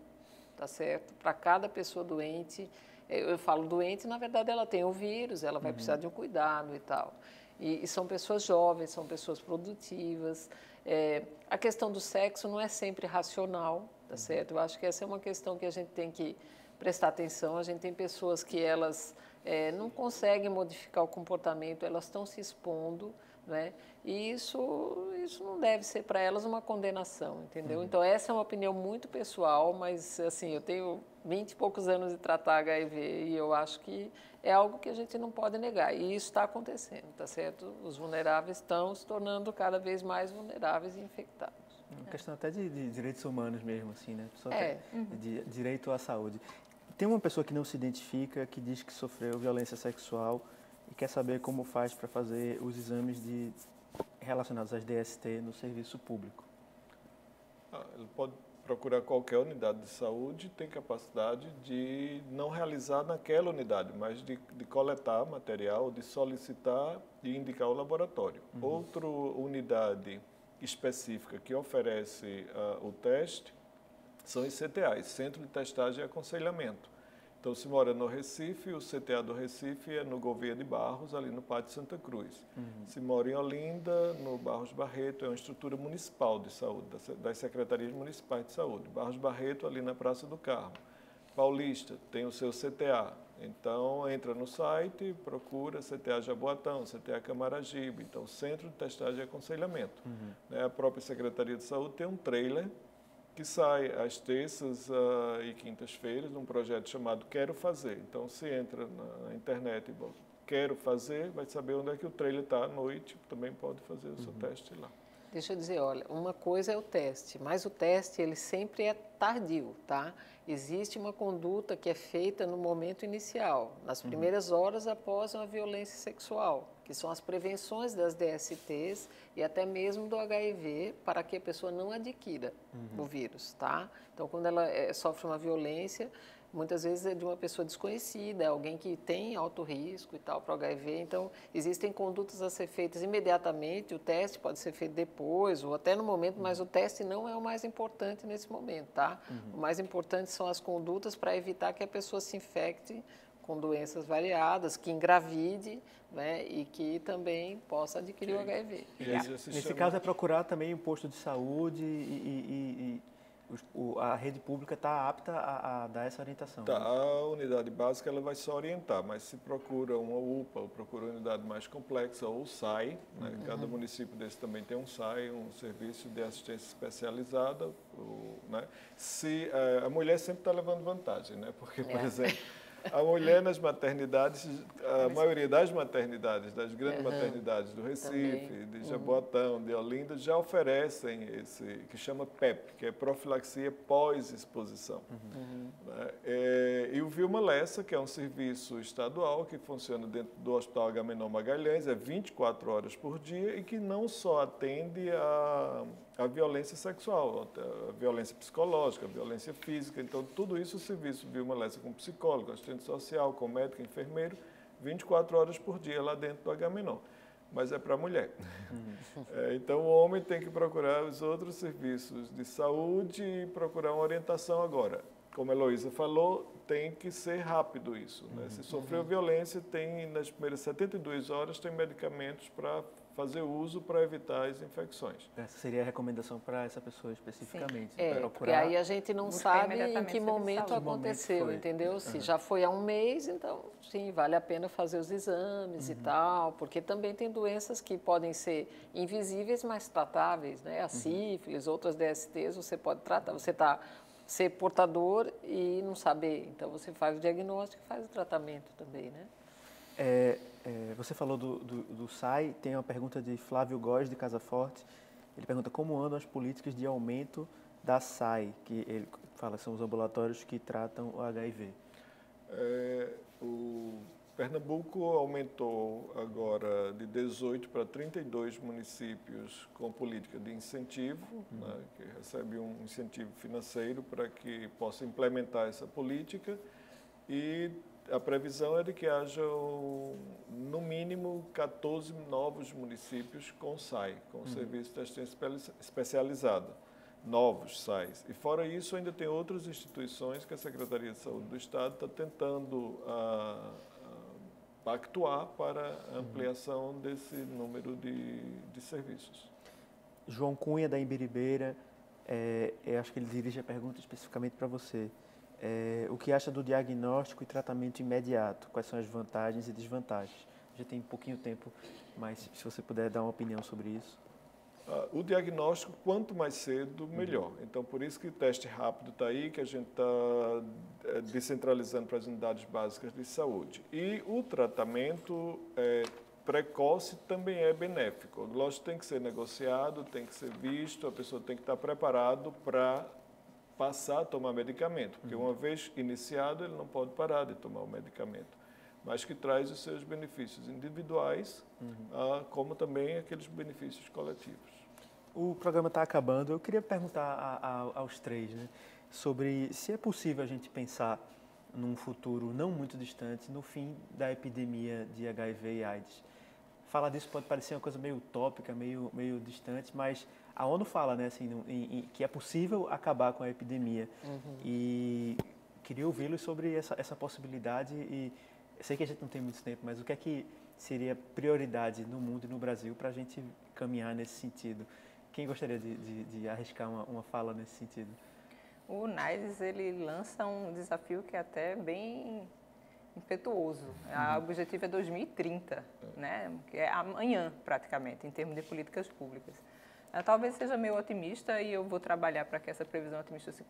tá certo? Para cada pessoa doente, eu falo doente, na verdade ela tem o vírus, ela vai precisar de um cuidado e tal. E são pessoas jovens, são pessoas produtivas. A questão do sexo não é sempre racional, tá certo? Eu acho que essa é uma questão que a gente tem que prestar atenção. A gente tem pessoas que elas não conseguem modificar o comportamento, elas estão se expondo, né? E isso não deve ser para elas uma condenação, entendeu? Então, essa é uma opinião muito pessoal, mas, assim, eu tenho 20 e poucos anos de tratar HIV e eu acho que é algo que a gente não pode negar. E isso está acontecendo, tá certo? Os vulneráveis estão se tornando cada vez mais vulneráveis e infectados. Uma questão até de direitos humanos mesmo, assim, né? Pessoa de direito à saúde. Tem uma pessoa que não se identifica, que diz que sofreu violência sexual e quer saber como faz para fazer os exames relacionados às DST no serviço público. Ele pode procurar qualquer unidade de saúde, tem capacidade de não realizar naquela unidade, mas de coletar material, de solicitar e indicar o laboratório. Outra unidade específica que oferece o teste são os CTAs, Centro de Testagem e Aconselhamento. Então, se mora no Recife, o CTA do Recife é no Gouveia de Barros, ali no Pátio Santa Cruz. Se mora em Olinda, no Barros Barreto, é uma estrutura municipal de saúde, das secretarias municipais de saúde. Barros Barreto, ali na Praça do Carmo. Paulista, tem o seu CTA. Então, entra no site, procura CTA Jaboatão, CTA Camaragibe. Então, Centro de Testagem e Aconselhamento. A própria Secretaria de Saúde tem um trailer que sai às terças e quintas-feiras, num projeto chamado Quero Fazer. Então, se entra na internet e bota Quero Fazer, vai saber onde é que o trailer está à noite, também pode fazer o seu teste lá. Deixa eu dizer, olha, uma coisa é o teste, mas o teste ele sempre é tardio, tá? Existe uma conduta que é feita no momento inicial, nas primeiras horas após uma violência sexual, que são as prevenções das DSTs e até mesmo do HIV, para que a pessoa não adquira o vírus, tá? Então, quando ela sofre uma violência, muitas vezes é de uma pessoa desconhecida, alguém que tem alto risco e tal para o HIV. Então, existem condutas a ser feitas imediatamente, o teste pode ser feito depois ou até no momento, mas o teste não é o mais importante nesse momento, tá? O mais importante são as condutas para evitar que a pessoa se infecte com doenças variadas, que engravide, né, e que também possa adquirir o HIV. Nesse caso, é procurar também um posto de saúde a rede pública está apta a dar essa orientação. Tá, a unidade básica ela vai só orientar, mas se procura uma UPA ou procura uma unidade mais complexa ou o SAI, né? Cada município desse também tem um SAI, um serviço de assistência especializada, né? Se a mulher sempre está levando vantagem, né? Porque, por exemplo, a mulher nas maternidades, a maioria das maternidades, das grandes maternidades do Recife, de Jaboatão, de Olinda, já oferecem esse, que chama PEP, que é profilaxia pós-exposição. E o Vilma Lessa, que é um serviço estadual que funciona dentro do Hospital Agamenon Magalhães, é 24 horas por dia e que não só atende a violência sexual, a violência psicológica, a violência física. Então, tudo isso o serviço Vilma Lessa com psicólogo, assistente social, com médico, enfermeiro, 24 horas por dia lá dentro do Agamenon. Mas é para a mulher. Então, o homem tem que procurar os outros serviços de saúde e procurar uma orientação agora. Como a Heloísa falou, tem que ser rápido isso, né? Se sofreu violência, nas primeiras 72 horas, tem medicamentos para fazer uso para evitar as infecções. Essa seria a recomendação para essa pessoa especificamente. Porque aí a gente não sabe em que momento aconteceu, entendeu? Se já foi há um mês, então, sim, vale a pena fazer os exames e tal, porque também tem doenças que podem ser invisíveis, mas tratáveis, né? A sífilis, outras DSTs, você pode tratar, você ser portador e não saber. Então, você faz o diagnóstico e faz o tratamento também, né? Você falou do SAI, tem uma pergunta de Flávio Góes, de Casa Forte. Ele pergunta como andam as políticas de aumento da SAI, que ele fala são os ambulatórios que tratam o HIV. O Pernambuco aumentou agora de 18 para 32 municípios com política de incentivo, né, que recebe um incentivo financeiro para que possa implementar essa política e a previsão é de que haja, no mínimo, 14 novos municípios com SAI, com serviço de assistência especializada. Novos SAIs. E fora isso, ainda tem outras instituições que a Secretaria de Saúde do Estado está tentando pactuar para a ampliação desse número de serviços. João Cunha, da Imbiribeira, eu acho que ele dirige a pergunta especificamente para você. O que acha do diagnóstico e tratamento imediato? Quais são as vantagens e desvantagens? Já tem pouquinho tempo, mas se você puder dar uma opinião sobre isso. O diagnóstico, quanto mais cedo, melhor. Então, por isso que o teste rápido está aí, que a gente está descentralizando para as unidades básicas de saúde. E o tratamento precoce também é benéfico. Lógico, tem que ser negociado, tem que ser visto, a pessoa tem que estar preparado para passar a tomar medicamento, porque uma vez iniciado, ele não pode parar de tomar o medicamento, mas que traz os seus benefícios individuais, como também aqueles benefícios coletivos. O programa está acabando. Eu queria perguntar aos três, né, sobre se é possível a gente pensar num futuro não muito distante, no fim da epidemia de HIV e AIDS. Falar disso pode parecer uma coisa meio utópica, meio distante, mas a ONU fala, né, assim, que é possível acabar com a epidemia. E queria ouvi-los sobre essa possibilidade. E eu sei que a gente não tem muito tempo, mas o que é que seria prioridade no mundo e no Brasil para a gente caminhar nesse sentido? Quem gostaria de arriscar uma fala nesse sentido? O NAIDS, ele lança um desafio que é até bem impetuoso. O objetivo é 2030, né? Que é amanhã, praticamente, em termos de políticas públicas. Talvez seja meio otimista e eu vou trabalhar para que essa previsão otimista se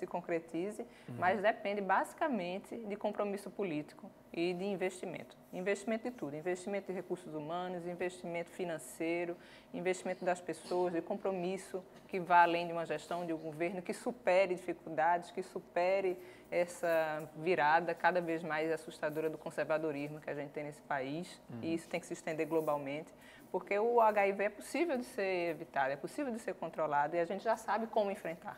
concretize, mas depende basicamente de compromisso político e de investimento. Investimento de tudo, investimento de recursos humanos, investimento financeiro, investimento das pessoas, de compromisso que vá além de uma gestão de um governo, que supere dificuldades, que supere essa virada cada vez mais assustadora do conservadorismo que a gente tem nesse país, e isso tem que se estender globalmente. Porque o HIV é possível de ser evitado, é possível de ser controlado e a gente já sabe como enfrentar,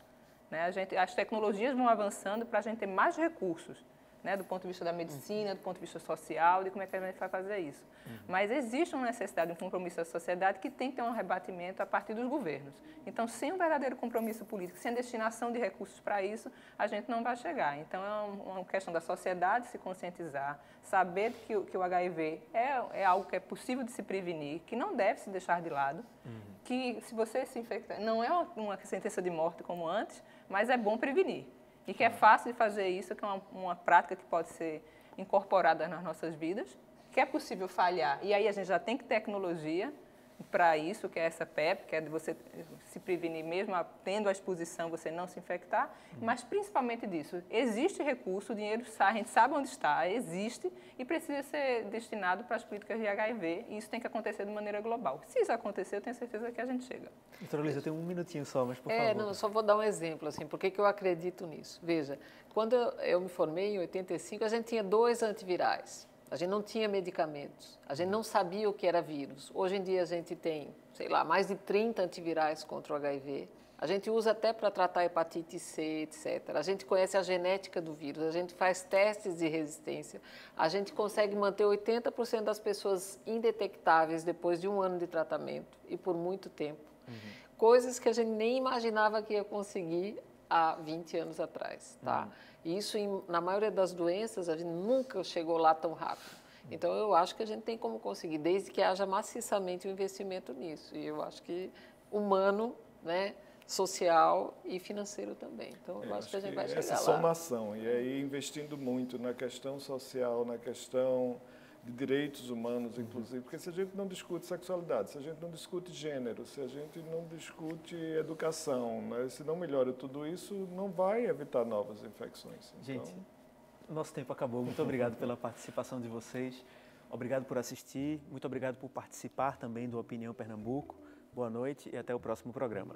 né? As tecnologias vão avançando para a gente ter mais recursos, né, do ponto de vista da medicina, do ponto de vista social, de como é que a gente vai fazer isso. Mas existe uma necessidade, um compromisso da sociedade que tem que ter um rebatimento a partir dos governos. Então, sem um verdadeiro compromisso político, sem a destinação de recursos para isso, a gente não vai chegar. Então, é uma questão da sociedade se conscientizar, saber que o HIV é algo que é possível de se prevenir, que não deve se deixar de lado, que se você se infectar, não é uma sentença de morte como antes, mas é bom prevenir. E que é fácil de fazer isso, que é uma prática que pode ser incorporada nas nossas vidas, que é possível falhar. E aí a gente já tem tecnologia para isso, que é essa PEP, que é de você se prevenir mesmo tendo a exposição, você não se infectar, mas principalmente disso. Existe recurso, o dinheiro sai, a gente sabe onde está, existe e precisa ser destinado para as políticas de HIV e isso tem que acontecer de maneira global. Se isso acontecer, eu tenho certeza que a gente chega. Doutora Luísa, eu tenho um minutinho só, mas por favor. Não, só vou dar um exemplo, assim, por que eu acredito nisso. Veja, quando eu me formei em 85, a gente tinha 2 antivirais. A gente não tinha medicamentos, a gente não sabia o que era vírus. Hoje em dia a gente tem, sei lá, mais de 30 antivirais contra o HIV. A gente usa até para tratar hepatite C, etc. A gente conhece a genética do vírus, a gente faz testes de resistência. A gente consegue manter 80% das pessoas indetectáveis depois de 1 ano de tratamento e por muito tempo. Coisas que a gente nem imaginava que ia conseguir há 20 anos atrás, tá? E isso, na maioria das doenças, a gente nunca chegou lá tão rápido. Então, eu acho que a gente tem como conseguir, desde que haja maciçamente um investimento nisso. E eu acho que humano, né, social e financeiro também. Então, eu acho que a gente vai chegar lá. Essa somação, e aí investindo muito na questão social, na questão de direitos humanos, inclusive, porque se a gente não discute sexualidade, se a gente não discute gênero, se a gente não discute educação, né, se não melhora tudo isso, não vai evitar novas infecções. Então... Gente, nosso tempo acabou. Muito obrigado pela participação de vocês. Obrigado por assistir. Muito obrigado por participar também do Opinião Pernambuco. Boa noite e até o próximo programa.